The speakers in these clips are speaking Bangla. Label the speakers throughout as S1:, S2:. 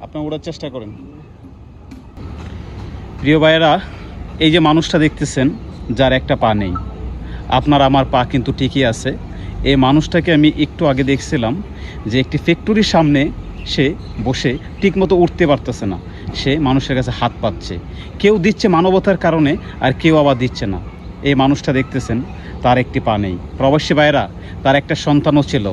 S1: আপনি ওড়ার চেষ্টা করেন। প্রিয় ভাইয়েরা, এই যে মানুষটা দেখতেছেন যার একটা পা নেই, আপনার আমার পা কিন্তু ঠিকই আছে। এই মানুষটাকে আমি একটু আগে দেখছিলাম যে একটি ফ্যাক্টরির সামনে সে বসে ঠিকমতো উঠতে পারতেছে না, সে মানুষের কাছে হাত পাচ্ছে। কেউ দিচ্ছে মানবতার কারণে, আর কেউ আবার দিচ্ছে না। এই মানুষটা দেখতেছেন তার একটি পা নেই। প্রবাসী ভাইয়েরা, তার একটা সন্তানও ছিল,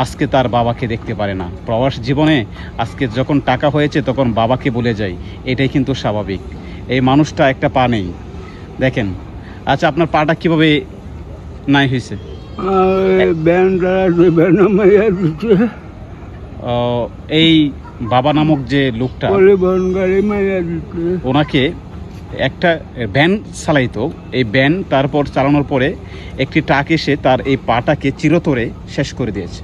S1: আজকে তার বাবাকে দেখতে পারে না। প্রবাস জীবনে আজকে যখন টাকা হয়েছে তখন বাবাকে ভুলে যায়, এটাই কিন্তু স্বাভাবিক। এই মানুষটা একটা পা নেই, দেখেন। আচ্ছা, আপনার পাটা কিভাবে নাই হয়েছে? এই বাবা নামক যে লোকটা, ওনাকে একটা ভ্যান চালাইতো। এই ভ্যান তারপর চালানোর পরে একটি ট্রাক এসে তার এই পাটাকে চিরতরে শেষ করে দিয়েছে।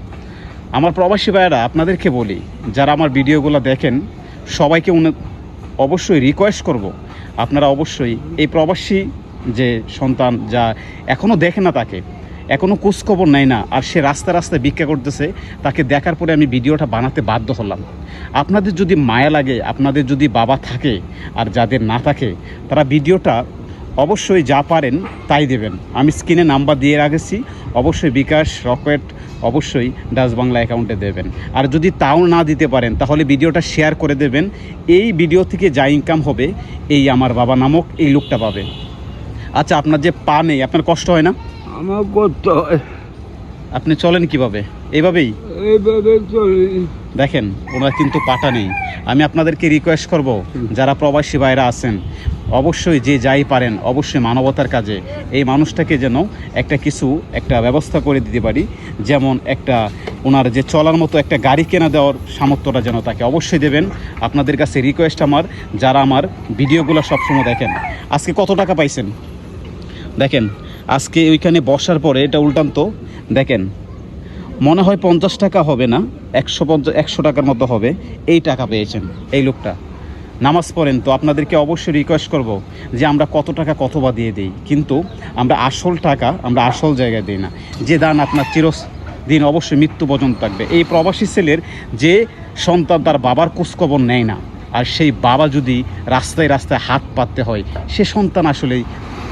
S1: আমার প্রবাসী ভাইয়েরা, আপনাদেরকে বলি, যারা আমার ভিডিওগুলো দেখেন, সবাইকে অবশ্যই রিকোয়েস্ট করব, আপনারা অবশ্যই এই প্রবাসী যে সন্তান যা এখনও দেখে না, তাকে এখনও খোঁজখবর নেয় না, আর সে রাস্তায় রাস্তায় ভিক্ষা করতেছে, তাকে দেখার পরে আমি ভিডিওটা বানাতে বাধ্য হলাম। আপনাদের যদি মায়া লাগে, আপনাদের যদি বাবা থাকে, আর যাদের না থাকে, তারা ভিডিওটা অবশ্যই যা পারেন তাই দেবেন। আমি স্ক্রিনে নাম্বার দিয়ে রাখেছি, অবশ্যই বিকাশ, রকেট, অবশ্যই ডাচ বাংলা অ্যাকাউন্টে দেবেন। আর যদি তাও না দিতে পারেন, তাহলে ভিডিওটা শেয়ার করে দেবেন। এই ভিডিও থেকে যা ইনকাম হবে, এই আমার বাবা নামক এই লোকটা পাবে। আচ্ছা, আপনার যে পা নেই, আপনার কষ্ট হয় না?
S2: আমার করতে হয়।
S1: আপনি চলেন কিভাবে? এইভাবেই
S2: চলি।
S1: দেখেন, ওনার কিন্তু পাটা নেই। আমি আপনাদেরকে রিকোয়েস্ট করব, যারা প্রবাসী ভাইরা আছেন, অবশ্যই যে যাই পারেন, অবশ্যই মানবতার কাজে এই মানুষটাকে যেন একটা ব্যবস্থা করে দিতে পারি। যেমন একটা ওনার যে চলার মতো একটা গাড়ি কেনা দেওয়ার সামর্থ্যটা যেন তাকে অবশ্যই দেবেন। আপনাদের কাছে রিকোয়েস্ট আমার, যারা আমার ভিডিওগুলো সবসময় দেখেন। আজকে কত টাকা পাইছেন দেখেন। আজকে ওইখানে বসার পরে এটা উল্টান তো দেখেন, মনে হয় 50 টাকা হবে না, 100 টাকার মতো হবে। এই টাকা পেয়েছেন এই লোকটা। নামাজ পড়েন তো। আপনাদেরকে অবশ্যই রিকোয়েস্ট করব যে আমরা কত টাকা কতবার দিয়ে দিই, কিন্তু আমরা আসল টাকা আমরা আসল জায়গায় দিই না। যে দান আপনার চিরদিন অবশ্যই মৃত্যু পর্যন্ত থাকবে। এই প্রবাসী ছেলের যে সন্তান তার বাবার খোঁজখবর নেয় না, আর সেই বাবা যদি রাস্তায় রাস্তায় হাত পাততে হয়, সে সন্তান আসলেই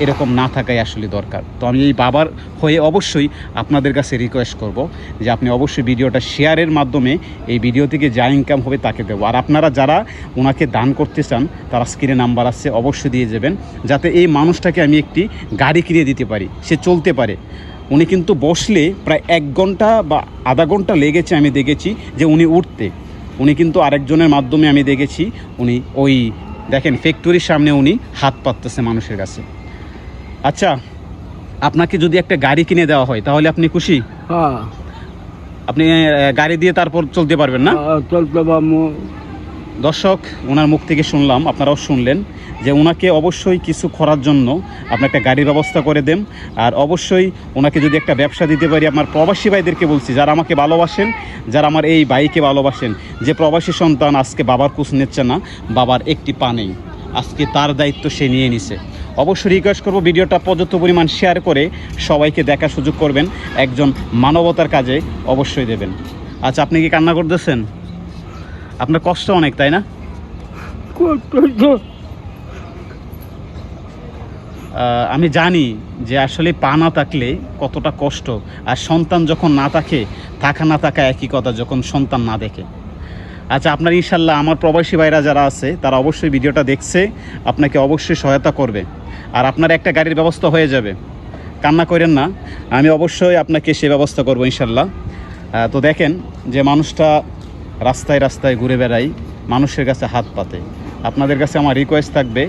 S1: এরকম না থাকাই আসলে দরকার। তো আমি এই বাবার হয়ে অবশ্যই আপনাদের কাছে রিকোয়েস্ট করব যে আপনি অবশ্যই ভিডিওটা শেয়ারের মাধ্যমে এই ভিডিও থেকে যা ইনকাম হবে তাকে দেবো। আর আপনারা যারা ওনাকে দান করতে চান, তারা স্ক্রিনে নাম্বার আছে, অবশ্যই দিয়ে যাবেন, যাতে এই মানুষটাকে আমি একটি গাড়ি কিনে দিতে পারি, সে চলতে পারে। উনি কিন্তু বসলে প্রায় 1 ঘন্টা বা আধা ঘন্টা লেগেছে, আমি দেখেছি যে উনি উঠতে। উনি কিন্তু আরেকজনের মাধ্যমে আমি দেখেছি, উনি ওই দেখেন ফ্যাক্টরির সামনে উনি হাত পাততেছে মানুষের কাছে। আচ্ছা, আপনাকে যদি একটা গাড়ি কিনে দেওয়া হয়, তাহলে আপনি খুশি?
S2: হ্যাঁ।
S1: আপনি গাড়ি দিয়ে তারপর চলতে পারবেন না?
S2: চলতে পারবো।
S1: দর্শক, ওনার মুখ থেকে শুনলাম, আপনারাও শুনলেন, যে ওনাকে অবশ্যই কিছু করার জন্য আপনি একটা গাড়ির ব্যবস্থা করে দেন। আর অবশ্যই ওনাকে যদি একটা ব্যবসা দিতে পারি, আমার প্রবাসী ভাইদেরকে বলছি, যারা আমাকে ভালোবাসেন, যারা আমার এই ভাইকে ভালোবাসেন, যে প্রবাসী সন্তান আজকে বাবার খোঁজ নিচ্ছে না, বাবার একটি পা নেই, আজকে তার দায়িত্ব সে নিয়ে নিছে। অবশ্যই রিকোয়েস্ট করব, ভিডিওটা পর্যাপ্ত পরিমাণ শেয়ার করে সবাইকে দেখার সুযোগ করবেন। একজন মানবতার কাজে অবশ্যই দেবেন। আচ্ছা, আপনি কি কান্না করতেছেন? আপনার কষ্ট অনেক, তাই না? আমি জানি যে আসলে পা না থাকলে কতটা কষ্ট, আর সন্তান যখন না থাকে, থাকা না থাকা একই কথা যখন সন্তান না দেখে। আচ্ছা, আপনার ইনশাল্লাহ আমার প্রবাসী ভাইরা যারা আছে, তারা অবশ্যই ভিডিওটা দেখছে, আপনাকে অবশ্যই সহায়তা করবে, আর আপনার একটা গাড়ির ব্যবস্থা হয়ে যাবে। কান্না করেন না, আমি অবশ্যই আপনাকে সে ব্যবস্থা করবো ইনশাল্লাহ। তো দেখেন, যে মানুষটা রাস্তায় রাস্তায় ঘুরে বেড়াই, মানুষের কাছে হাত পাতে। আপনাদের কাছে আমার রিকোয়েস্ট থাকবে,